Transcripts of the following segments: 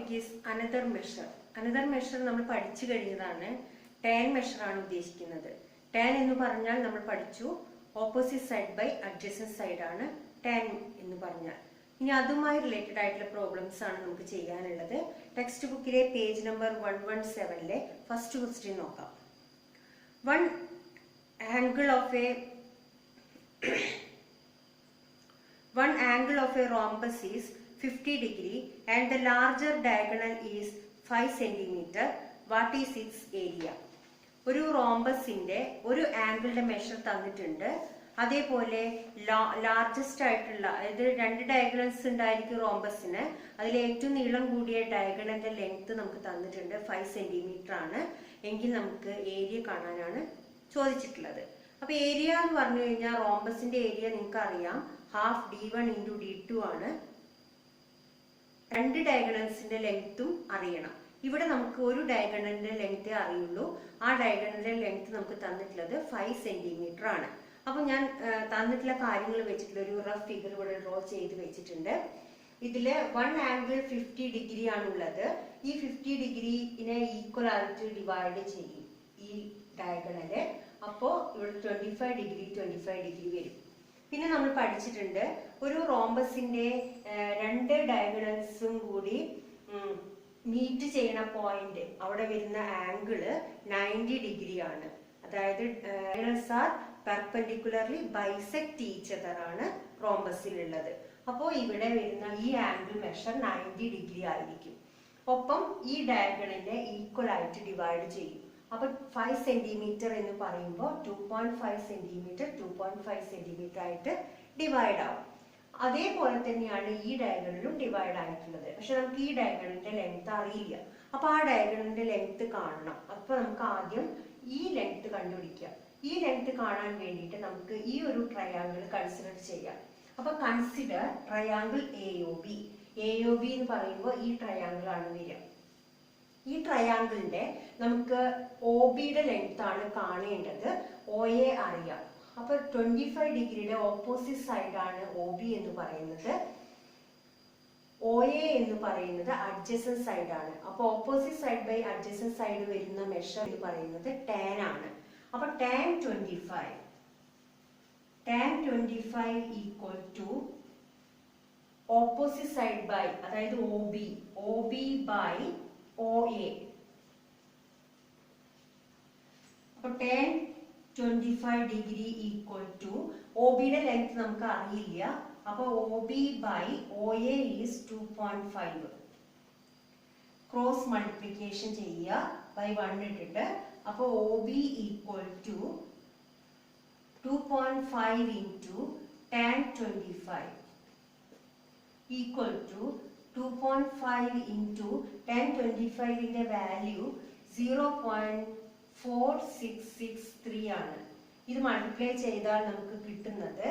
topic is another measure. Another measure നമ്മൾ പഠിച്ചു കഴിഞ്ഞതാണ്. Tan measure ആണ് ഉദ്ദേശിക്കുന്നത്. Tan എന്ന് പറഞ്ഞാൽ നമ്മൾ പഠിച്ചു opposite side by adjacent side ആണ് tan എന്ന് പറഞ്ഞാൽ. ഇനി അതുമായി റിലേറ്റഡ് ആയിട്ടുള്ള പ്രോബ്ലംസ് ആണ് നമുക്ക് ചെയ്യാനുള്ളത്. ടെക്സ്റ്റ് ബുക്കിലെ പേജ് നമ്പർ 117ലെ ഫസ്റ്റ് ക്വസ്റ്റ്യൻ നോക്കാം. One angle of a rhombus is 50 degree and the larger diagonal is 5 centimeter. What is its area? ഒരു റോംബസിന്റെ ഒരു ആംഗിളിന്റെ മെഷർ തന്നിട്ടുണ്ട്. അതേപോലെ ലാർജസ്റ്റ് ആയിട്ടുള്ള അതായത് രണ്ട് ഡയഗണൽസ് ഉണ്ടായിരിക്കും റോംബസിന്. അതിൽ ഏറ്റവും നീളം കൂടിയ ഡയഗണലിന്റെ ലെങ്ത് നമുക്ക് തന്നിട്ടുണ്ട് 5 സെന്റിമീറ്റർ ആണ്. എങ്കിൽ നമുക്ക് ഏരിയ കാണാനാണ് ചോദിച്ചിട്ടുള്ളത്. അപ്പൊ ഏരിയ എന്ന് പറഞ്ഞു കഴിഞ്ഞാൽ റോംബസിന്റെ ഏരിയ നിങ്ങൾക്ക് അറിയാം, ഹാഫ് d1 × d2 ആണ്. രണ്ട് ഡയഗണൽസിന്റെ ലെങ്ത്തും അറിയണം. ഇവിടെ നമുക്ക് ഒരു ഡയഗണലിന്റെ ലെങ്തേ അറിയുള്ളൂ. ആ ഡയഗണലിന്റെ ലെങ്ത് നമുക്ക് തന്നിട്ടുള്ളത് 5 സെന്റിമീറ്റർ ആണ്. അപ്പൊ ഞാൻ തന്നിട്ടുള്ള കാര്യങ്ങൾ വെച്ചിട്ടുള്ള ഒരു റഫ് ഫിഗർ ഇവിടെ ഡ്രോ ചെയ്ത് വെച്ചിട്ടുണ്ട്. ഇതില് 1 ആംഗിൾ 50 ഡിഗ്രി ആണുള്ളത്. ഈ 50 ഡിഗ്രിനെ ഈക്വൽ ആയിട്ട് ഡിവൈഡ് ചെയ്യും ഈ ഡയഗണല്. അപ്പോ ഇവിടെ 25 ഡിഗ്രി വരും. പിന്നെ നമ്മൾ പഠിച്ചിട്ടുണ്ട് ഒരു റോംബസിന്റെ രണ്ട് ഡയഗണൽസും കൂടി മീറ്റ് ചെയ്യണ പോയിന്റ് അവിടെ വരുന്ന ആംഗിള് 90 ഡിഗ്രി ആണ്. അതായത് diagonals R perpendicularly bisect each other ആണ് റോംബസിലുള്ളത്. അപ്പോൾ ഇവിടെ വരുന്ന ഈ ആംഗിൾ മെഷർ 90 ഡിഗ്രി ആയിരിക്കും. ഒപ്പം ഈ ഡയഗണലിനെ ഈക്വൽ ആയിട്ട് ഡിവൈഡ് ചെയ്യും. അപ്പൊ 5 സെന്റിമീറ്റർ എന്ന് പറയുമ്പോൾ 2.5 സെന്റിമീറ്റർ 2.5 സെന്റിമീറ്റർ ആയിട്ട് ഡിവൈഡ് ആവും. അതേപോലെ തന്നെയാണ് ഈ ഡയഗണലും ഡിവൈഡ് ആയിട്ടുള്ളത്. പക്ഷെ നമുക്ക് ഈ ഡയഗണലിന്റെ ലെങ്ത് അറിയില്ല. അപ്പൊ ആ ഡയഗണലിന്റെ ലെങ്ത് കാണണം. അപ്പൊ നമുക്ക് ആദ്യം ഈ ലെങ്ത് കണ്ടുപിടിക്കാം. ഈ ലെങ്ത് കാണാൻ വേണ്ടിയിട്ട് നമുക്ക് ഈ ഒരു ട്രയാങ്കിൾ കൺസിഡർ ചെയ്യാം. അപ്പൊ കൺസിഡർ ട്രയാങ്കിൾ AOB. AOB എന്ന് പറയുമ്പോൾ ഈ ട്രയാങ്കിൾ ആണ് വരിക. ഈ ട്രയാങ്കിളിന്റെ നമുക്ക് OBയുടെ ലെങ്ത് ആണ് കാണേണ്ടത്. OA അറിയാം. അപ്പൊ 25 ഡിഗ്രിയുടെ ഓപ്പോസിറ്റ് സൈഡ് ആണ് OB എന്ന് പറയുന്നത്. OA എന്ന് പറയുന്നത് അഡ്ജസന്റ് സൈഡ് ആണ്. അപ്പൊ opposite side by adjacent side വരുന്ന മെഷർ എന്ന് പറയുന്നത് tan ആണ്. അപ്പൊ tan 25 equal to opposite side by അതായത് OB ബൈ OA. അപ്പൊ tan 25 ഡിഗ്രി ഈക്വൽ ടു OBയുടെ ലെങ്ത് നമുക്ക് അറിയില്ല. അപ്പൊ OB by OA is 2.5. Cross multiplication ചെയ്യുക ബൈ 1 ഇട്ടിട്ട്. അപ്പൊ OB equal to 2.5 into tan 25 equal to 2.5 into tan 25ന്റെ വാല്യൂ 0.4663 ആണ്. ഇത് മൾട്ടിപ്ലൈ ചെയ്താൽ നമുക്ക് കിട്ടുന്നത്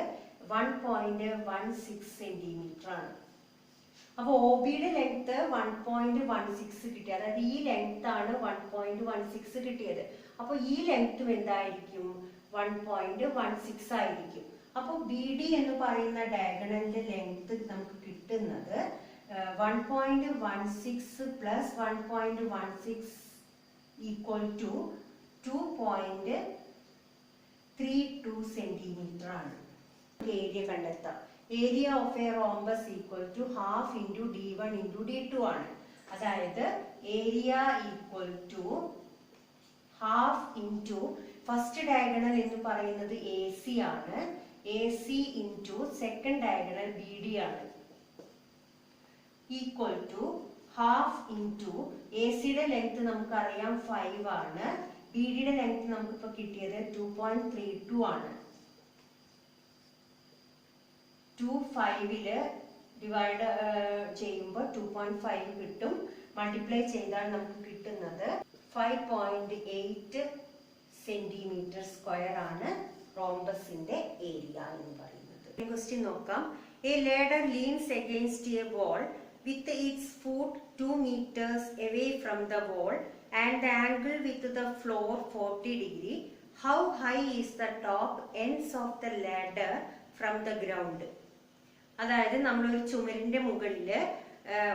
1.16 സെന്റിമീറ്റർ ആണ്. അപ്പൊ OBയുടെ ലെങ്ത് 1.16 കിട്ടി. അതായത് ഈ ലെങ്ത് ആണ് 1.16 കിട്ടിയത്. അപ്പൊ ഈ ലെങ്ത്തും എന്തായിരിക്കും? 1.16 ആയിരിക്കും. അപ്പൊ BD എന്ന് പറയുന്ന ഡയഗണലിന്റെ ലെങ്ത് നമുക്ക് കിട്ടുന്നത് 1.16 പ്ലസ് 1.16 ഈക്വൽ ടു 2.32 സെന്റിമീറ്റർ ആണ്. ഏരിയ കണ്ടെത്താം. Area of a rhombus equal to half into d1 into d2 ആണ്. അതായത് area equal to half into first diagonal എന്ന് പറയുന്നത് AC ആണ്. AC into second diagonal BD ആണ്. ഈക്വൽ ടു ഹാഫ് ഇൻറ്റു ACയുടെ length നമുക്കറിയാം 5 ആണ്. BDയുടെ ലെങ്ത് നമുക്കിപ്പോ കിട്ടിയത് 2.32 ആണ്. 2.5 ഡിവൈഡ് ചെയ്യുമ്പോൾ 2.5 കിട്ടും. മൾട്ടിപ്ലൈ ചെയ്താൽ നമുക്ക് കിട്ടുന്നത് 5.8 സെന്റിമീറ്റർ സ്ക്വയർ ആണ് റോംബസിന്റെ ഏരിയ എന്ന് പറയുന്നത്. ക്വസ്റ്റ്യൻ നോക്കാം. A ladder leans against a wall with its foot 2 meters away from the wall and the angle with the floor 40 degree. How high is the top ends of the ladder from the ground? അതായത് നമ്മളൊരു ചുമരിന്റെ മുകളില്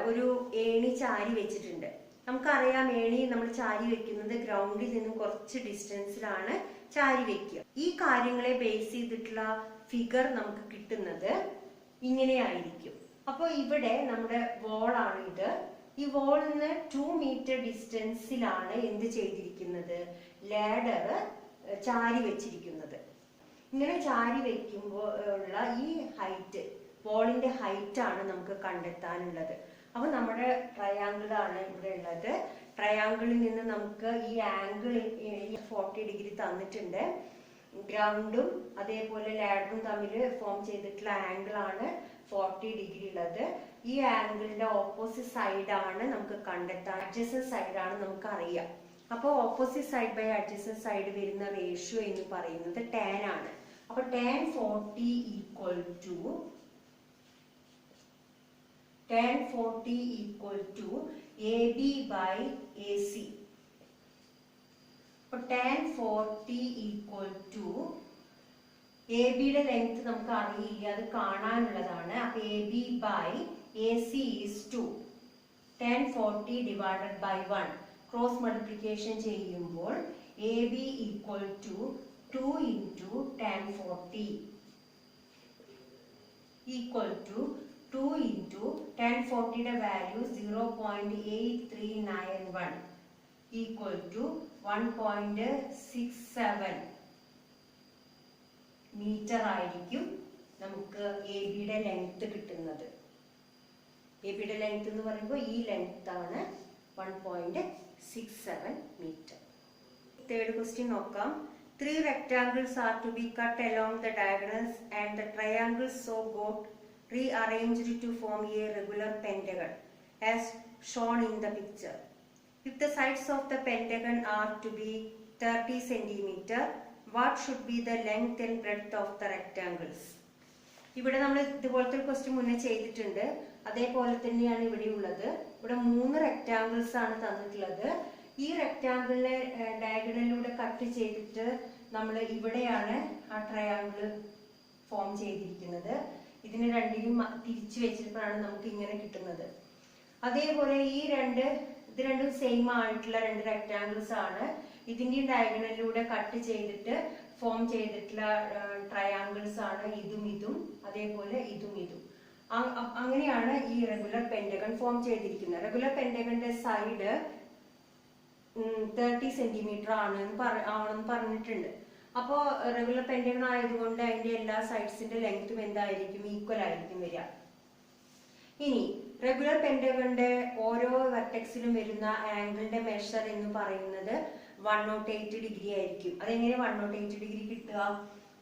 ഒരു ഏണി ചാരി വെച്ചിട്ടുണ്ട്. നമുക്കറിയാം ഏണി നമ്മൾ ചാരി വെക്കുന്നത് ഗ്രൗണ്ടിൽ നിന്നും കുറച്ച് ഡിസ്റ്റൻസിലാണ് ചാരി വെക്കുക. ഈ കാര്യങ്ങളെ ബേസ് ചെയ്തിട്ടുള്ള ഫിഗർ നമുക്ക് കിട്ടുന്നത് ഇങ്ങനെയായിരിക്കും. അപ്പോൾ ഇവിടെ നമ്മുടെ വോളാണ് ഇത്. ഈ വോളിൽ നിന്ന് 2 മീറ്റർ ഡിസ്റ്റൻസിലാണ് എന്ത് ചെയ്തിരിക്കുന്നത്, ലാഡർ ചാരി വെച്ചിരിക്കുന്നത്. ഇങ്ങനെ ചാരി വെക്കുമ്പോൾ ഉള്ള ഈ ഹൈറ്റ്, വോളിന്റെ ഹൈറ്റ് ആണ് നമുക്ക് കണ്ടെത്താനുള്ളത്. അപ്പൊ നമ്മുടെ ട്രയാങ്കിൾ ആണ് ഇവിടെ ഉള്ളത്. ട്രയാങ്കിളിൽ നിന്ന് നമുക്ക് ഈ ആംഗിൾ 40 ഡിഗ്രി തന്നിട്ടുണ്ട്. ഗ്രൗണ്ടും അതേപോലെ ലാഡറും തമ്മിൽ ഫോം ചെയ്തിട്ടുള്ള ആംഗിൾ ആണ് 40 ഡിഗ്രി ഉള്ളത്. ഈ ആംഗിളിന്റെ ഓപ്പോസിറ്റ് സൈഡ് ആണ് നമുക്ക് കണ്ടെത്താൻ, അഡ്ജസന്റ് സൈഡ് ആണ് നമുക്ക് അറിയാം. അപ്പോൾ opposite side by adjacent side വരുന്ന റേഷ്യോ എന്ന് പറയുന്നത് tan ആണ്. അപ്പൊ tan 40 equal to AB by AC. അപ്പോൾ tan 40 ഈക്വൽ ടു AB യുടെ ലെങ്ത് നമുക്ക് അറിയില്ല, അത് കാണാനുള്ളതാണ്. അപ്പൊ AB by AC is 2. tan 40 divided by 1 cross multiplication ചെയ്യുമ്പോൾ AB equal to 2 into tan 40 equal to 2 into tan 40 യുടെ വാല്യൂ 0.8391 ഈക്വൽ ടു 1.67 മീറ്റർ ആയിരിക്കും നമുക്ക് AB യുടെ ലെങ്ത് കിട്ടുന്നത്. AB യുടെ ലെങ്ത് എന്ന് പറയുമ്പോൾ ഈ ലെങ്ത് ആണ് 1.67 മീറ്റർ. തേർഡ് ക്വസ്റ്റ്യൻ നോക്കാം. 3 rectangles are to be cut along the diagonals and the triangles so got rearranged to form a regular pentagon as shown in the picture. If the sides of the pentagon are to be 30 cm, what should be the length and breadth of the rectangles? ഇവിടെ നമ്മൾ ഇതുപോലത്തെ question മുന്നേ ചെയ്തിട്ടുണ്ട്. അതേപോലെ തന്നെയാണ് ഇവിടെ ഉള്ളത്. ഇവിടെ 3 റെക്ടാങ്കിൾസ് ആണ് തന്നിട്ടുള്ളത്. ഈ റെക്ടാങ്കിളിനെ ഡയഗണലിലൂടെ കട്ട് ചെയ്തിട്ട് നമ്മൾ ഇവിടെയാണ് ആ ട്രയാങ്കിൾ ഫോം ചെയ്തിരിക്കുന്നത്. ഇതിന് രണ്ടിനും തിരിച്ചു വെച്ചിട്ടാണ് നമുക്ക് ഇങ്ങനെ കിട്ടുന്നത്. അതേപോലെ ഇത് രണ്ടും സെയിം ആയിട്ടുള്ള 2 റെക്ടാങ്കിൾസ് ആണ്. ഇതിന്റെ ഡയഗണലിലൂടെ കട്ട് ചെയ്തിട്ട് ഫോം ചെയ്തിട്ടുള്ള ട്രയാങ്കിൾസ് ആണ് ഇതും അതേപോലെ ഇതും. അങ്ങനെയാണ് ഈ റെഗുലർ പെന്റഗൺ ഫോം ചെയ്തിരിക്കുന്നത്. റെഗുലർ പെന്റഗണിന്റെ സൈഡ് 30 സെന്റിമീറ്റർ ആണെന്ന് പറഞ്ഞിട്ടുണ്ട്. അപ്പോൾ റെഗുലർ പെന്റഗൺ ആയതുകൊണ്ട് അതിന്റെ എല്ലാ സൈഡ്സിന്റെ ലെങ്ത്തും എന്തായിരിക്കും, ഈക്വൽ ആയിരിക്കും വരിക. ഇനി റെഗുലർ പെന്റഗണിന്റെ ഓരോ വെർട്ടെക്സിലും വരുന്ന ആംഗിളിന്റെ മെഷർ എന്ന് പറയുന്നത് 108 ഡിഗ്രി ആയിരിക്കും. അതെങ്ങനെ 108 ഡിഗ്രി കിട്ടുക?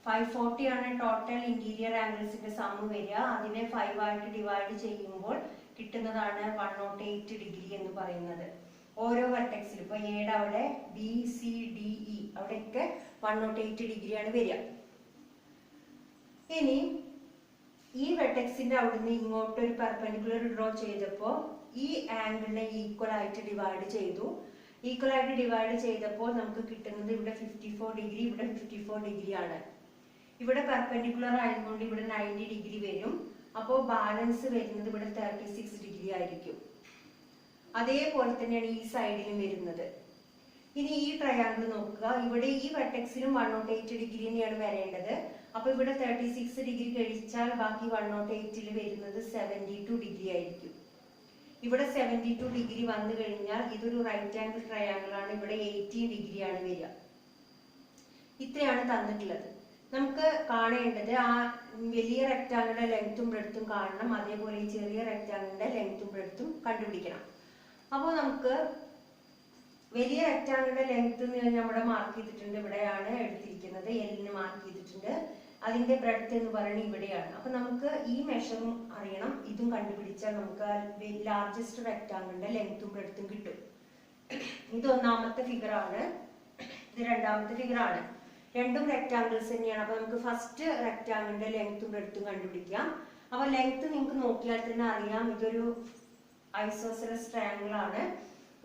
540 ആണ് ടോട്ടൽ ഇന്റീരിയർ ആംഗിൾസിന്റെ സം വരിക. അതിനെ 5 ആയിട്ട് ഡിവൈഡ് ചെയ്യുമ്പോൾ കിട്ടുന്നതാണ് 108 ഡിഗ്രി എന്ന് പറയുന്നത്. ഓരോ വെർട്ടെക്സിലും ഇപ്പൊ എയുടെ അവിടെ BCDE അവിടെയൊക്കെ 108 ഡിഗ്രിയാണ് വരിക. ഇനി ഈ വെർട്ടെക്സിന്റെ അവിടുന്ന് ഇങ്ങോട്ട് ഒരു പെർപെൻഡിക്കുലർ ഡ്രോ ചെയ്തപ്പോൾ ഈ ആംഗിളിനെ ഈക്വൽ ആയിട്ട് ഡിവൈഡ് ചെയ്തു. ഈക്വൽ ആയിട്ട് ഡിവൈഡ് ചെയ്തപ്പോൾ നമുക്ക് കിട്ടുന്നത് ഇവിടെ 54 ഡിഗ്രി, ഇവിടെ 54 ഡിഗ്രി ആണ്. ഇവിടെ പെർപെൻഡിക്കുലർ ആയതുകൊണ്ട് ഇവിടെ 90 ഡിഗ്രി വരും. അപ്പോൾ ബാലൻസ് വരുന്നത് ഇവിടെ 36 ഡിഗ്രി ആയിരിക്കും. അതേപോലെ തന്നെയാണ് ഈ സൈഡിലും വരുന്നത്. ഇനി ഈ ട്രയാങ്കിൾ നോക്കുക. ഇവിടെ ഈ വെർട്ടെക്സിലും 108 ഡിഗ്രി തന്നെയാണ് വരേണ്ടത്. അപ്പൊ ഇവിടെ 36 ഡിഗ്രി കഴിച്ചാൽ ബാക്കി 108ൽ വരുന്നത് 72 ഡിഗ്രി ആയിരിക്കും. ഇവിടെ 72 ഡിഗ്രി വന്നു കഴിഞ്ഞാൽ ഇതൊരു റൈറ്റ് ആംഗിൾ ട്രയാങ്കിൾ ആണ്. ഇവിടെ 18 ഡിഗ്രിയാണ് വരിക. ഇത്രയാണ് തന്നിട്ടുള്ളത്. നമുക്ക് കാണേണ്ടത് ആ വലിയ റെക്ടാങ്കിളിന്റെ ലെങ്ത്തും ബ്രെഡ്ത്തും കാണണം. അതേപോലെ ഈ ചെറിയ റെക്ടാങ്കിളിന്റെ ലെങ്ത്തും ബ്രെഡ്ത്തും കണ്ടുപിടിക്കണം. അപ്പോൾ നമുക്ക് വലിയ റെക്ടാങ്കിളിന്റെ ലെങ്ത് നമ്മുടെ മാർക്ക് ചെയ്തിട്ടുണ്ട്. ഇവിടെയാണ് എടുത്തിരിക്കുന്നത്. എല്ലിന് മാർക്ക് ചെയ്തിട്ടുണ്ട്. അതിന്റെ ബ്രെഡ്ത്ത് എന്ന് പറയുന്നത് ഇവിടെയാണ്. അപ്പൊ നമുക്ക് ഈ മെഷറും അറിയണം, ഇതും കണ്ടുപിടിച്ചാൽ നമുക്ക് ലാർജസ്റ്റ് റെക്ടാങ്കിളിന്റെ ലെങ്ത്തും ബ്രെഡ്ത്തും കിട്ടും. ഇത് ഒന്നാമത്തെ ഫിഗർ ആണ്, ഇത് രണ്ടാമത്തെ ഫിഗർ ആണ്. രണ്ടും റെക്ടാങ്കിൾസ് തന്നെയാണ്. അപ്പൊ നമുക്ക് ഫസ്റ്റ് റെക്ടാങ്കിളിന്റെ ലെങ്ത്തും ബ്രെഡ്ത്തും കണ്ടുപിടിക്കാം. അപ്പൊ ലെങ്ത് നിങ്ങൾക്ക് നോക്കിയാൽ തന്നെ അറിയാം, ഇതൊരു ഐസോസെലസ് ട്രയാങ്കിൾ ആണ്.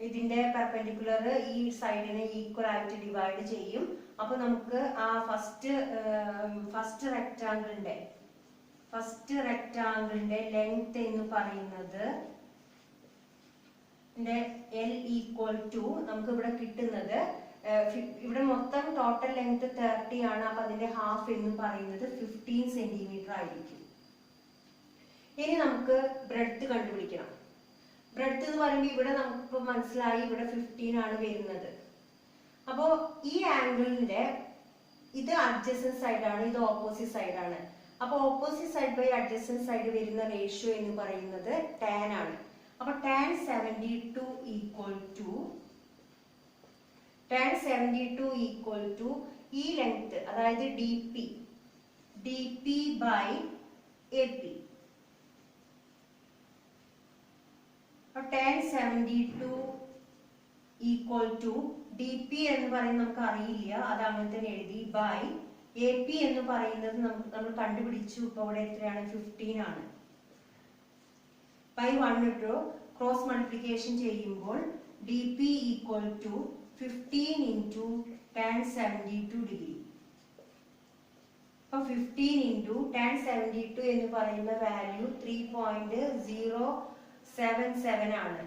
ഇതിന്റെ പെർപെൻഡിക്കുലർ ഈ സൈഡിനെ ഈക്വൽ ആയിട്ട് ഡിവൈഡ് ചെയ്യും. അപ്പൊ നമുക്ക് ആ ഫസ്റ്റ് റെക്ടാങ്കിളിന്റെ ലെങ്ത് എന്ന് പറയുന്നത് L equal to നമുക്ക് ഇവിടെ കിട്ടുന്നത് ഇവിടെ മൊത്തം ടോട്ടൽ ലെങ്ത് 30 ആണ്. അപ്പൊ അതിന്റെ ഹാഫ് എന്ന് പറയുന്നത് 15 സെന്റിമീറ്റർ ആയിരിക്കും. ഇനി നമുക്ക് ബ്രെഡ്ത്ത് കണ്ടുപിടിക്കണം. ബ്രെഡ്ത്ത് എന്ന് പറയുമ്പോൾ ഇവിടെ നമുക്ക് മനസ്സിലായി ഇവിടെ 15 ആണ് വരുന്നത്. അപ്പോ ഈ ആംഗിളിന്റെ ഇത് അഡ്ജസന്റ് സൈഡ് ആണ്, ഇത് ഓപ്പോസിറ്റ് സൈഡ് ആണ്. അപ്പൊ opposite side by adjacent side വരുന്ന റേഷ്യോ എന്ന് പറയുന്നത് tan ആണ്. അപ്പൊ tan 72 ഈക്വൽ ടു ഈ ലെങ്ത്, അതായത് DP by AP. tan 72 equal to DP എന്ന് പറയുന്നത് നമുക്ക് അറിയില്ല, അത് അങ്ങനെ തന്നെ എഴുതി, ബൈ AP എന്ന് പറയുന്നത് നമ്മൾ കണ്ടുപിടിച്ചു. ഇപ്പൊ ഇവിടെ എത്രയാണ്? 15 ആണ്. ബൈ 1 ഇട്ടു ക്രോസ് മൾട്ടിപ്ലിക്കേഷൻ ചെയ്യുമ്പോൾ DP equal to 15 into tan 72 degree. അപ്പൊ 15 ഇൻറ്റു tan 72 എന്ന് പറയുന്ന വാല്യൂ 3.077 ആണ്.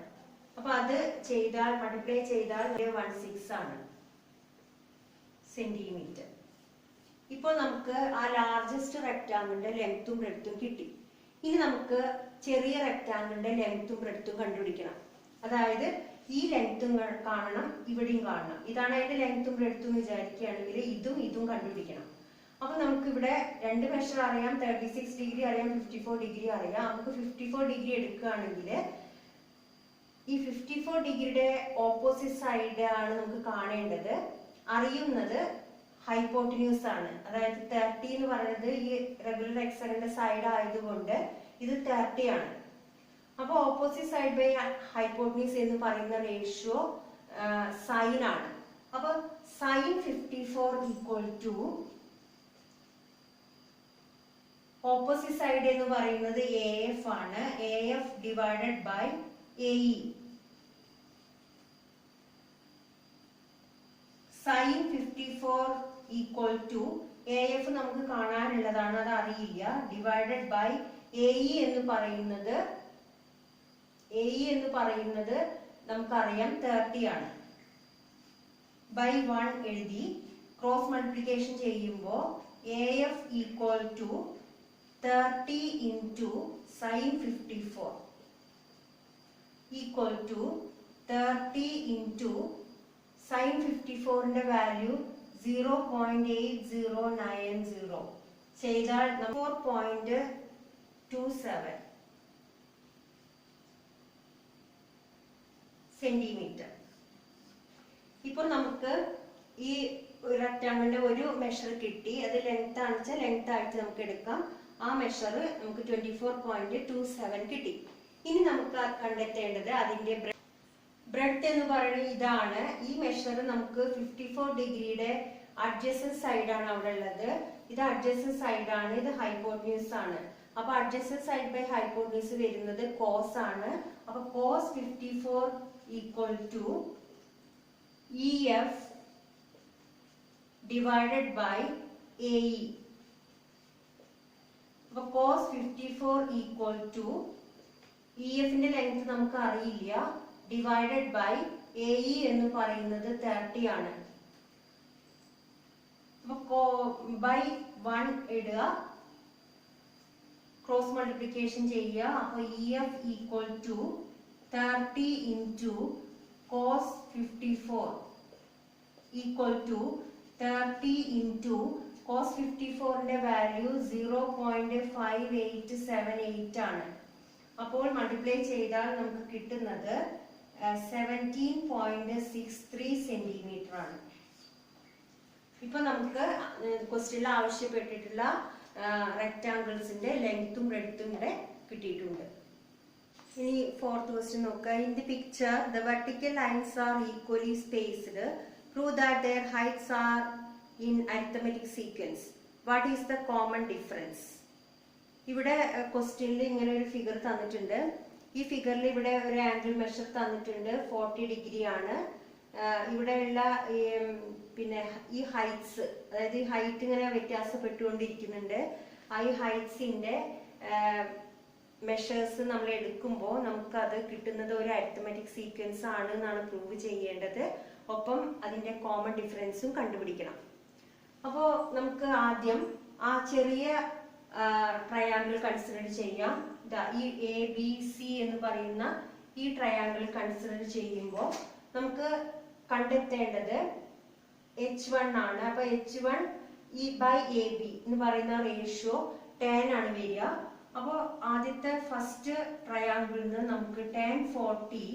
അപ്പൊ അത് ചെയ്താൽ മൾട്ടിപ്ലൈ ചെയ്താൽ 16 ആണ് സെന്റിമീറ്റർ. ഇപ്പോൾ നമുക്ക് ആ ലാർജസ്റ്റ് റെക്ടാങ്കിളിന്റെ ലെങ്ത്തും ബ്രെഡ്ത്തും കിട്ടി. ഇനി നമുക്ക് ചെറിയ റെക്ടാങ്കിളിന്റെ ലെങ്ത്തും ബ്രെഡ്ത്തും കണ്ടുപിടിക്കണം. അതായത് ഈ ലെങ്ത്തും കാണണം, ഇവിടെയും കാണണം. ഇതാണ് അതിന്റെ ലെങ്ത്തും ബ്രെഡ്ത്തും വിചാരിക്കുകയാണെങ്കിൽ ഇതും കണ്ടുപിടിക്കണം. അപ്പൊ നമുക്ക് ഇവിടെ രണ്ട് മെഷർ അറിയാം, 36 ഡിഗ്രി അറിയാം, 54 ഡിഗ്രി അറിയാം. നമുക്ക് 54 ഡിഗ്രി എടുക്കുകയാണെങ്കിൽ ഈ 54 ഡിഗ്രിയുടെ ഓപ്പോസിറ്റ് സൈഡ് ആണ് നമുക്ക് കാണേണ്ടത്. അറിയുന്നത് ഹൈപ്പോട്ടിന്യൂസ് ആണ്. അതായത് 30 എന്ന് പറയുന്നത് ഈ റെഗുലർ ഹെക്സഗണിന്റെ സൈഡ് ആയതുകൊണ്ട് ഇത് 30 ആണ്. അപ്പൊ ഓപ്പോസിറ്റ് സൈഡ് ബൈ ഹൈപ്പോട്ടിന്യൂസ് എന്ന് പറയുന്ന റേഷ്യോ സൈൻ ആണ്. അപ്പൊ sine 54 equal to opposite side എന്ന് പറയുന്നത് AF ആണ്. AF divided by AE. Sine 54 equal to AF നമുക്ക് കാണാനുള്ളതാണ്, അത് അറിയില്ല, ഡിവൈഡഡ് ബൈ AE എന്ന് പറയുന്നത് നമുക്കറിയാം 30 ആണ്. ബൈ 1 എഴുതി ക്രോസ് മൾട്ടിപ്ലിക്കേഷൻ ചെയ്യുമ്പോൾ AF equal to 30 into sine 54 equal to 30 into sine 54ന്റെ വാല്യൂ 0.8090 ചെയ്താൽ 4.27 സെന്റിമീറ്റർ. ഇപ്പോൾ നമുക്ക് ഈ റെക്ടാങ്കിളിന്റെ ഒരു മെഷർ കിട്ടി. അത് ലെങ്ത് ആണെന്ന് ലെങ്ത് ആയിട്ട് നമുക്ക് എടുക്കാം. ആ മെഷർ നമുക്ക് 24.27 കിട്ടി. ഇനി നമുക്ക് കണ്ടെത്തേണ്ടത് അതിന്റെ ബ്രെഡ്ത്ത് എന്ന് പറയുന്നത് ഇതാണ്. ഈ മെഷർ നമുക്ക് 54 ഡിഗ്രിയുടെ അഡ്ജസന്റ് സൈഡ് ആണ് അവിടെ ഉള്ളത്. ഇത് അഡ്ജസന്റ് സൈഡ് ആണ്, ഇത് ഹൈപ്പോട്ടിന്യൂസ് ആണ്. അപ്പൊ അഡ്ജസന്റ് സൈഡ് ബൈ ഹൈപ്പോട്ടിന്യൂസ് വരുന്നത് കോസ് ആണ്. അപ്പൊ cos 54 equal to EF divided by AE. അപ്പൊ കോസ് 54 ഈക്വൽ ടു EFന്റെ ലെങ്ത് നമുക്ക് അറിയില്ല, ഡിവൈഡഡ് ബൈ AE എന്ന് പറയുന്നത് 30 ആണ്. അപ്പൊ ബൈ 1 ഇടുക, ക്രോസ് മൾട്ടിപ്ലിക്കേഷൻ ചെയ്യുക. അപ്പൊ EF equal to 30 into cos 54 equal to 30 into cos 54ന്റെ വാല്യൂ 0.5878 ആണ്. അപ്പോൾ മൾട്ടിപ്ലൈ ചെയ്താൽ നമുക്ക് കിട്ടുന്നത് 17.63 സെന്റിമീറ്റർ ആണ്. ഇപ്പൊ നമുക്ക് ക്വസ്റ്റ്യനിൽ ആവശ്യപ്പെട്ടിട്ടുള്ള റെക്ടാങ്കിൾസിന്റെ ലെങ്ത്തും ബ്രെഡ്ത്തും ഇവിടെ കിട്ടിയിട്ടുണ്ട്. ഇനി ഫോർത്ത് ക്വസ്റ്റ്യൻ നോക്കുക. In the picture the vertical lines are equally spaced. Prove that their heights are in arithmetic sequence. What is the common difference? ഇവിടെ ക്വസ്റ്റ്യനിൽ ഇങ്ങനെ ഒരു ഫിഗർ തന്നിട്ടുണ്ട്. ഈ ഫിഗറിൽ ഇവിടെ ഒരു ആംഗിൾ മെഷർ തന്നിട്ടുണ്ട്, 40 ഡിഗ്രി ആണ്. ഇവിടെയുള്ള പിന്നെ ഈ ഹൈറ്റ്സ്, അതായത് ഈ ഹൈറ്റ് ഇങ്ങനെ വ്യത്യാസപ്പെട്ടുകൊണ്ടിരിക്കുന്നുണ്ട്. ആ ഈ ഹൈറ്റ്സിന്റെ മെഷേഴ്സ് നമ്മൾ എടുക്കുമ്പോൾ നമുക്ക് അത് കിട്ടുന്നത് ഒരു അരിത്തമെറ്റിക് സീക്വൻസ് ആണ് എന്നാണ് പ്രൂവ് ചെയ്യേണ്ടത്. ഒപ്പം അതിന്റെ കോമൺ ഡിഫറൻസും കണ്ടുപിടിക്കണം. അപ്പോൾ നമുക്ക് ആദ്യം ആ ചെറിയ ട്രയാങ്കിൾ കൺസിഡർ ചെയ്യാം. ഈ ABC എന്ന് പറയുന്ന ഈ ട്രയാങ്കിൾ കൺസിഡർ ചെയ്യുമ്പോൾ നമുക്ക് കണ്ടെത്തേണ്ടത് H1 ആണ്. അപ്പൊ H1 by AB എന്ന് പറയുന്ന റേഷ്യോ 10 ആണ് വരിക. അപ്പോൾ ആദ്യത്തെ ഫസ്റ്റ് ട്രയാങ്കിളിൽ നിന്ന് നമുക്ക് tan 40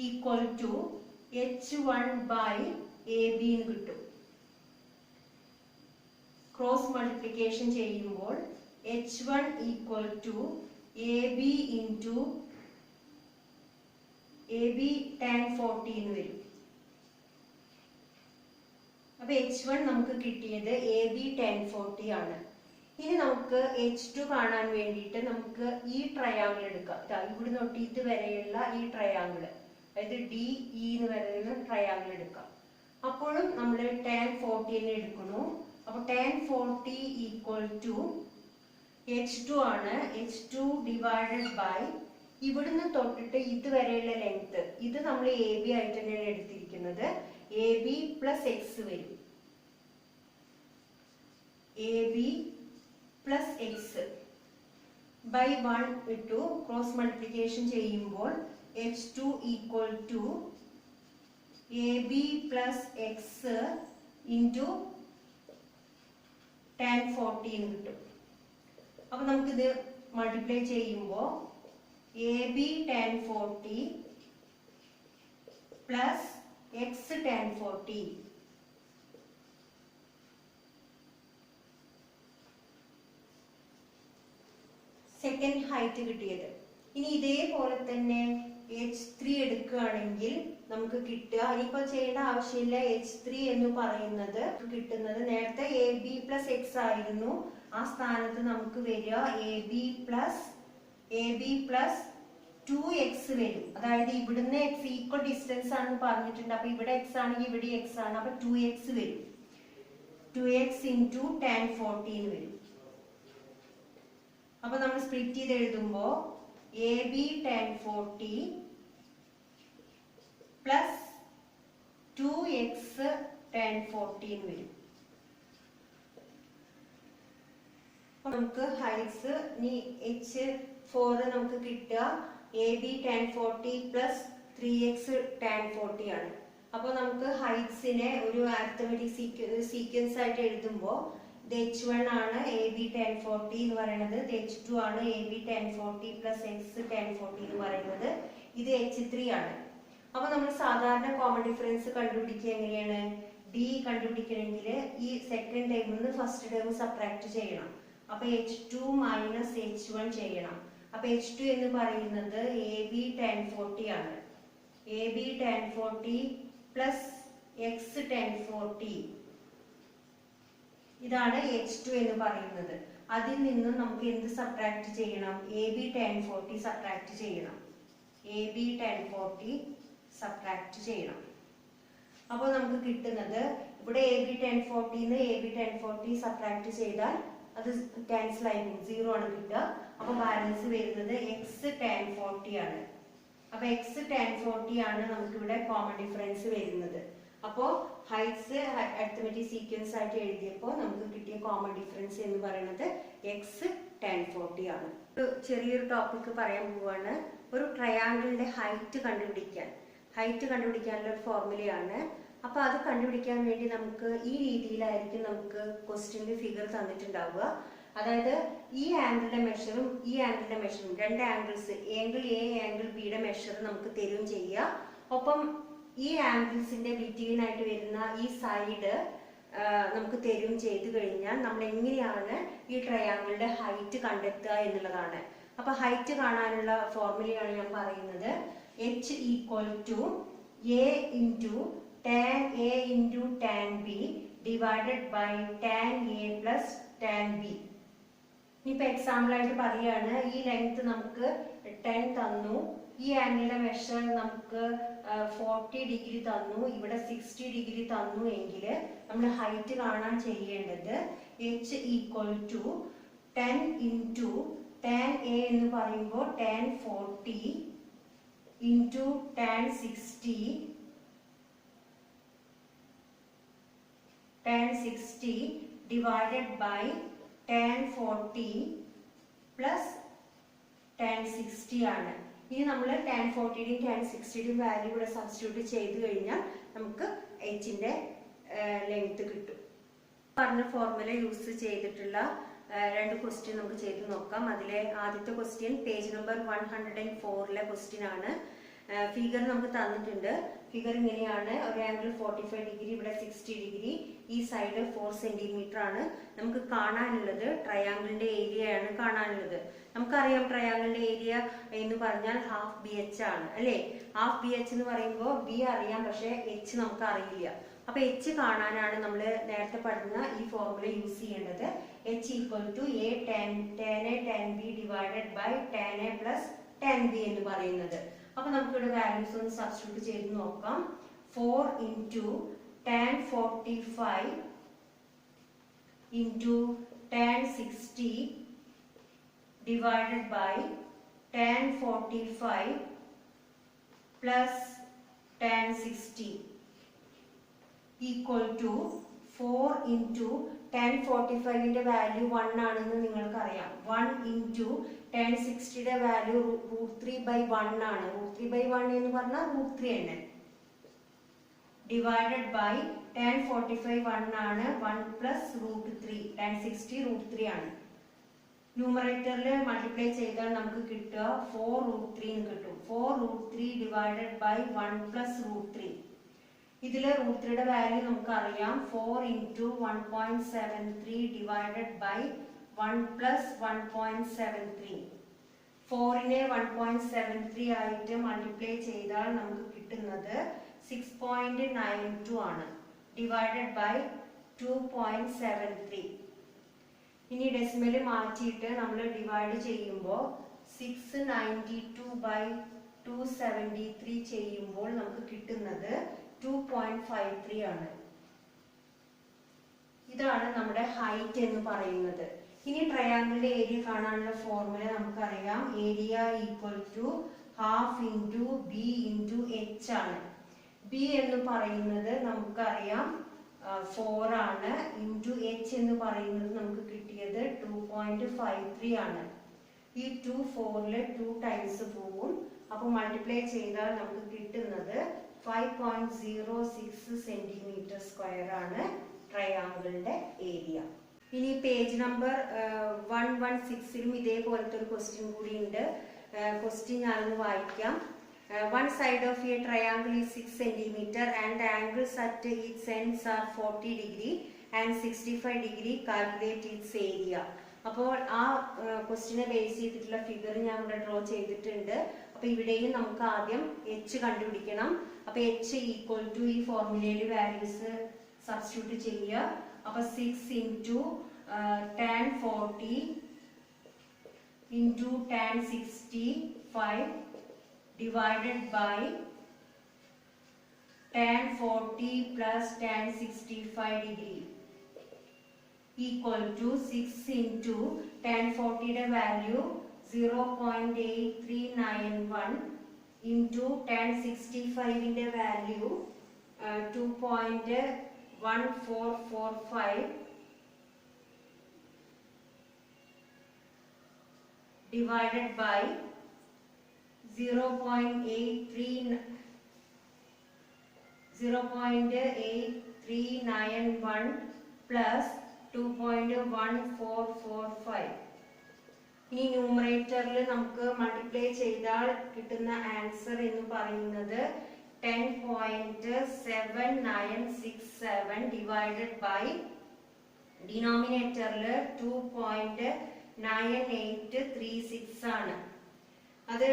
equal to H1 by AB എന്ന് കിട്ടും. ക്രോസ് മൾട്ടിപ്ലിക്കേഷൻ ചെയ്യുമ്പോൾ H1 equal to AB into AB tan 40 എന്ന് വരും. അപ്പൊ H1 നമുക്ക് കിട്ടിയത് AB tan 40 ആണ്. ഇനി നമുക്ക് H2 കാണാൻ വേണ്ടിയിട്ട് നമുക്ക് ഈ ട്രയാങ്കിൾ എടുക്കാം. ഇവിടെ തൊട്ട് ഇതുവരെയുള്ള ഈ ട്രയാങ്കിൾ, അതായത് DE എന്ന് പറയുന്ന ട്രയാങ്കിൾ എടുക്കാം. അപ്പോഴും നമ്മൾ tan 40 തന്നെ എടുക്കുന്നു. അപ്പൊ tan 40 ഈക്വൽ ടു H2 ആണ്. H2 ഡിവൈഡഡ് ബൈ ഇവിടുന്ന് തൊട്ടിട്ട് ഇതുവരെയുള്ള ലെങ്ത്, ഇത് നമ്മൾ AB ആയിട്ട് തന്നെയാണ് എടുത്തിരിക്കുന്നത്. AB പ്ലസ് എക്സ് വരും. AB പ്ലസ് എക്സ് ബൈ 1 ഇട്ടു ക്രോസ് മൾട്ടിപ്ലിക്കേഷൻ ചെയ്യുമ്പോൾ H2 equal to AB plus x into tan 40 എന്ന് കിട്ടും. അപ്പൊ നമുക്കിത് മൾട്ടിപ്ലൈ ചെയ്യുമ്പോൾ AB tan 40 plus x tan 40 second height കിട്ടിയത്. ഇനി ഇതേപോലെ തന്നെ H3 എടുക്കുകയാണെങ്കിൽ നമുക്ക് കിട്ടുക, ഇനിയിപ്പോ ചെയ്യേണ്ട ആവശ്യമില്ല. H3 എന്ന് പറയുന്നത് കിട്ടുന്നത് നേരത്തെ AB പ്ലസ് എക്സ് ആയിരുന്നു, ആ സ്ഥാനത്ത് നമുക്ക് വരിക AB പ്ലസ് 2x വരും. അതായത് ഇവിടുന്ന് x ഈക്വൽ ഡിസ്റ്റൻസ് ആണെന്ന് പറഞ്ഞിട്ടുണ്ട്. അപ്പൊ ഇവിടെ x ആണെങ്കിൽ ഇവിടെ x ആണ്. അപ്പൊ 2x വരും. 2x ഇൻറ്റു tan 40 വരും. അപ്പൊ നമ്മൾ സ്പ്ലിറ്റ് ചെയ്ത് എഴുതുമ്പോ AB tan 40 plus 2x tan 40 വരും. നമുക്ക് ഹൈറ്റ്സ് ഇനി H4 നമുക്ക് കിട്ടുക AB tan 40 plus 3x tan 40 ആണ്. അപ്പോൾ നമുക്ക് ഹൈറ്റ്സിനെ ഒരു അരിത്തമെറ്റിക് സീക്വൻസ് ആയിട്ട് എഴുതുമ്പോൾ ഇത് H1 ആണ് AB tan 40 എന്ന് പറയുന്നത്, ഇത് H2 ആണ് AB tan 40 plus x tan 40 എന്ന് പറയുന്നത്, ഇത് H3 ആണ്. അപ്പൊ നമ്മൾ സാധാരണ കോമൺ ഡിഫറൻസ് കണ്ടുപിടിക്കുക എങ്ങനെയാണ്? D കണ്ടുപിടിക്കണമെങ്കിൽ ഈ സെക്കൻഡ് ടേമിൽ നിന്ന് ഫസ്റ്റ് ടേം സബ്ട്രാക്ട് ചെയ്യണം. അപ്പൊ H2 മൈനസ് H1 ചെയ്യണം. അപ്പൊ H2 എന്ന് പറയുന്നത് AB tan 40 ആണ്. AB tan 40 plus x tan 40 ഇതാണ് H2 എന്ന് പറയുന്നത്. അതിൽ നിന്നും നമുക്ക് എന്ത് സബ്ട്രാക്ട് ചെയ്യണം? AB tan 40 സബ്ട്രാക്ട് ചെയ്യണം. AB tan 40 സബ്ട്രാക്ട് ചെയ്യണം. അപ്പോൾ നമുക്ക് കിട്ടുന്നത് ഇവിടെ AB tan 40 ന്ന് AB tan 40 സബ്ട്രാക്ട് ചെയ്താൽ അത് ക്യാൻസൽ ആയി പോകും, 0 ആണ് കിട്ടുക. അപ്പൊ ബാലൻസ് വരുന്നത് x tan 40 ആണ്. അപ്പൊ x tan 40 ആണ് നമുക്ക് ഇവിടെ കോമൺ ഡിഫറൻസ് വരുന്നത്. അപ്പോൾ ഹൈറ്റ്സ് അരിത്തമെറ്റിക് സീക്വൻസ് ആയിട്ട് എഴുതിയപ്പോൾ നമുക്ക് കിട്ടിയ കോമൺ ഡിഫറൻസ് എന്ന് പറയുന്നത് x tan 40 ആണ്. ഒരു ചെറിയൊരു ടോപ്പിക് പറയാൻ പോവാണ്. ഒരു ട്രയാങ്കിളിന്റെ ഹൈറ്റ് കണ്ടുപിടിക്കാനുള്ള ഒരു ഫോർമുലയാണ്. അപ്പൊ അത് കണ്ടുപിടിക്കാൻ വേണ്ടി നമുക്ക് ഈ രീതിയിലായിരിക്കും നമുക്ക് ക്വസ്റ്റ്യനിൽ ഫിഗർ തന്നിട്ടുണ്ടാവുക. അതായത് ഈ ആംഗിളിന്റെ മെഷറും ഈ ആംഗിളിന്റെ മെഷറും, രണ്ട് ആംഗിൾസ്, ആംഗിൾ എ ആംഗിൾ ബിയുടെ മെഷർ നമുക്ക് തരും ചെയ്യുക. ഒപ്പം ഈ ആംഗിൾസിന്റെ ബിറ്റ്വീൻ ആയിട്ട് വരുന്ന ഈ സൈഡ് നമുക്ക് തരും ചെയ്തു കഴിഞ്ഞാൽ നമ്മൾ എങ്ങനെയാണ് ഈ ട്രയാങ്കിളിന്റെ ഹൈറ്റ് കണ്ടെത്തുക എന്നുള്ളതാണ്. അപ്പൊ ഹൈറ്റ് കാണാനുള്ള ഫോർമുലയാണ് ഞാൻ പറയുന്നത്. H equal to A into tan A into tan B divided by tan A plus tan B. ഇനിയിപ്പോ എക്സാമ്പിൾ ആയിട്ട് പറയാണ്, ഈ ലെങ്ത് നമുക്ക് 10 തന്നു, ഈ ആംഗിളിന്റെ മെഷർ നമുക്ക് 40 ഡിഗ്രി തന്നു, ഇവിടെ 60 ഡിഗ്രി തന്നു എങ്കിൽ നമ്മൾ ഹൈറ്റ് കാണാൻ ചെയ്യേണ്ടത് H equal to 10 into tan A എന്ന് പറയുമ്പോൾ tan 40 into tan 60 divided by tan 40 plus tan 60 ആണ്. ഇനി നമ്മൾ tan 40യുടെയും tan 60യുടെയും വാല്യൂ ഇവിടെ സബ്സ്റ്റിറ്റ്യൂട്ട് ചെയ്ത് കഴിഞ്ഞാൽ നമുക്ക് എച്ചിന്റെ ലെങ്ത് കിട്ടും. പറഞ്ഞ ഫോർമുല യൂസ് ചെയ്തിട്ടുള്ള രണ്ട് ക്വസ്റ്റ്യൻ നമുക്ക് ചെയ്ത് നോക്കാം. അതിലെ ആദ്യത്തെ ക്വസ്റ്റ്യൻ പേജ് നമ്പർ 104ലെ ക്വസ്റ്റ്യൻ ആണ്. ഫിഗർ നമുക്ക് തന്നിട്ടുണ്ട്. ഫിഗർ ഇങ്ങനെയാണ്. ഒരു ആംഗിൾ 45 ഡിഗ്രി, ഇവിടെ 60 ഡിഗ്രി, ഈ സൈഡ് 4 സെന്റിമീറ്റർ ആണ്. നമുക്ക് കാണാനുള്ളത് ട്രയാങ്കിളിന്റെ ഏരിയ ആണ് കാണാനുള്ളത്. നമുക്കറിയാം ട്രയാങ്കിളിന്റെ ഏരിയ എന്ന് പറഞ്ഞാൽ ഹാഫ് ബി എച്ച് ആണ് അല്ലെ. ഹാഫ് ബി എച്ച് എന്ന് പറയുമ്പോൾ ബി അറിയാം, പക്ഷെ എച്ച് നമുക്ക് അറിയില്ല. അപ്പൊ എച്ച് കാണാനാണ് നമ്മൾ നേരത്തെ പറഞ്ഞ ഈ ഫോർമുല യൂസ് ചെയ്യേണ്ടത്. H equal to A tan A tan B divided by tan A plus tan B എന്ന് പറയുന്നത്. അപ്പൊ നമുക്കിവിടെ വാല്യൂസ് ഒന്ന് സബ്സ്റ്റിറ്റ്യൂട്ട് ചെയ്ത് നോക്കാം. 4 into tan 45 into tan 60 divided by tan 45 plus tan 60 equal to 4 into tan 45ന്റെ value 1 ആണെന്ന് നിങ്ങൾക്ക് അറിയാം. 1 into tan 60യുടെ വാല്യൂ √3/1 ആണ്. √3/1 എന്ന് പറഞ്ഞാൽ √3 ആണ്. ഡിവൈഡഡ് ബൈ tan 45 1 ആണ്. 1 plus √3. tan 60 √3 ആണ്. ന്യൂമറേറ്ററിൽ മൾട്ടിപ്ലൈ ചെയ്താൽ നമുക്ക് കിട്ടുക 4√3 എന്ന് കിട്ടും. 4√3 ഡിവൈഡഡ് ബൈ 1 plus √3. ഇതിലെ √3യുടെ വാല്യൂ നമുക്ക് അറിയാം. 4 into 1.73 divided by 1 plus 1.73. 4നെ 1.73 ആയിട്ട് മൾട്ടിപ്ലൈ ചെയ്താൽ നമുക്ക് കിട്ടുന്നത് 6.92 ആണ്. Divided by 2.73. ഇനി ഡെസിമൽ മാറ്റിയിട്ട് നമ്മൾ ഡിവൈഡ് ചെയ്യുമ്പോൾ 692/273 ചെയ്യുമ്പോൾ നമുക്ക് കിട്ടുന്നത് 2.53 ആണ്. ഇതാണ് നമ്മുടെ ഹൈറ്റ് എന്ന് പറയുന്നത്. ഇനി ട്രയാങ്കിളിന്റെ ഏരിയ കാണാനുള്ള ഫോർമുല നമുക്കറിയാം. Area equal to half into B into H ആണ്. ബി എന്ന് പറയുന്നത് നമുക്കറിയാം 4 ആണ്. ഇൻറ്റു എച്ച് എന്ന് പറയുന്നത് നമുക്ക് കിട്ടിയത് 2.53 ആണ്. ഈ 2 4ൽ 2 ടൈംസ് പോകും. അപ്പോൾ മൾട്ടിപ്ലൈ ചെയ്താൽ നമുക്ക് കിട്ടുന്നത് 5.06 സെന്റിമീറ്റർ സ്ക്വയർ ആണ് ട്രയാങ്കിളിന്റെ ഏരിയ. ഇനി പേജ് നമ്പർ 116ലും ഇതേപോലത്തെ ഒരു ക്വസ്റ്റ്യൻ കൂടി ഉണ്ട്. ക്വസ്റ്റ്യൻ ഞാനൊന്ന് വായിക്കാം. One side of a triangle is 6 centimeter and angles at each ends are 40 degree and 65 degree. Calculate its area. അപ്പോൾ ആ ക്വസ്റ്റ്യനെ ബേസ് ചെയ്തിട്ടുള്ള ഫിഗർ ഞാൻ ഇവിടെ ഡ്രോ ചെയ്തിട്ടുണ്ട്. അപ്പൊ ഇവിടെയും നമുക്ക് ആദ്യം എച്ച് കണ്ടുപിടിക്കണം. അപ്പൊ എച്ച് ഈക്വൽ ടു ഈ ഫോർമുലയിൽ വാല്യൂസ് സബ്സ്റ്റിറ്റ്യൂട്ട് ചെയ്യുക. അപ്പൊ 6 into tan 40 into tan 65 divided by tan 40 plus tan 65 degree equal to 6 into tan 40 value 0.8391 into tan 65 in the value 2.1445 divided by 0.8391 plus 2.1445. ഇനി ന്യൂമറേറ്ററിൽ നമുക്ക് മൾട്ടിപ്ലൈ ചെയ്താൽ കിട്ടുന്ന ആൻസർ എന്ന് പറയുന്നത് 10.7967 ഡിവൈഡഡ് ബൈ ഡിനോമിനേറ്ററിൽ 2.9836 ആണ്. അത്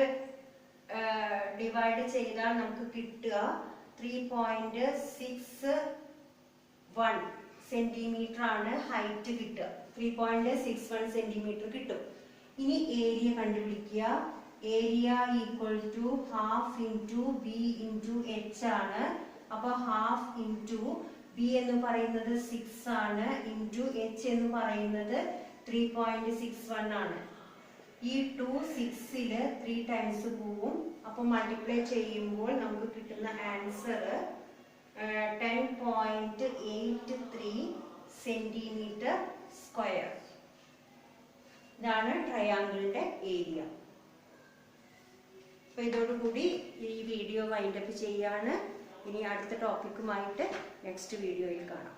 ഡിവൈഡ് ചെയ്താൽ നമുക്ക് കിട്ടുക 3.61 സെന്റിമീറ്റർ ആണ് ഹൈറ്റ് കിട്ടുക. 3.61 സെന്റിമീറ്റർ കിട്ടും. ഇനി ഏരിയ കണ്ടുപിടിക്കുക. Area equal to half into B into H ആണ്. അപ്പൊ ഹാഫ് ഇൻറ്റു ബി എന്ന് പറയുന്നത് 6 ആണ്, ഇൻറ്റു എച്ച് എന്ന് പറയുന്നത് 3.61 ആണ്. ഈ 2 6ല് 3 ടൈംസ് പോവും. അപ്പോൾ മൾട്ടിപ്ലൈ ചെയ്യുമ്പോൾ നമുക്ക് കിട്ടുന്ന ആൻസർ 10.83 സെന്റിമീറ്റർ സ്ക്വയർ. ഇതാണ് ട്രയാങ്കിളിന്റെ ഏരിയ. അപ്പൊ ഇതോടുകൂടി ഈ വീഡിയോ വൈൻഡപ്പ് ചെയ്യാണ്. ഇനി അടുത്ത ടോപ്പിക്കുമായിട്ട് നെക്സ്റ്റ് വീഡിയോയിൽ കാണാം.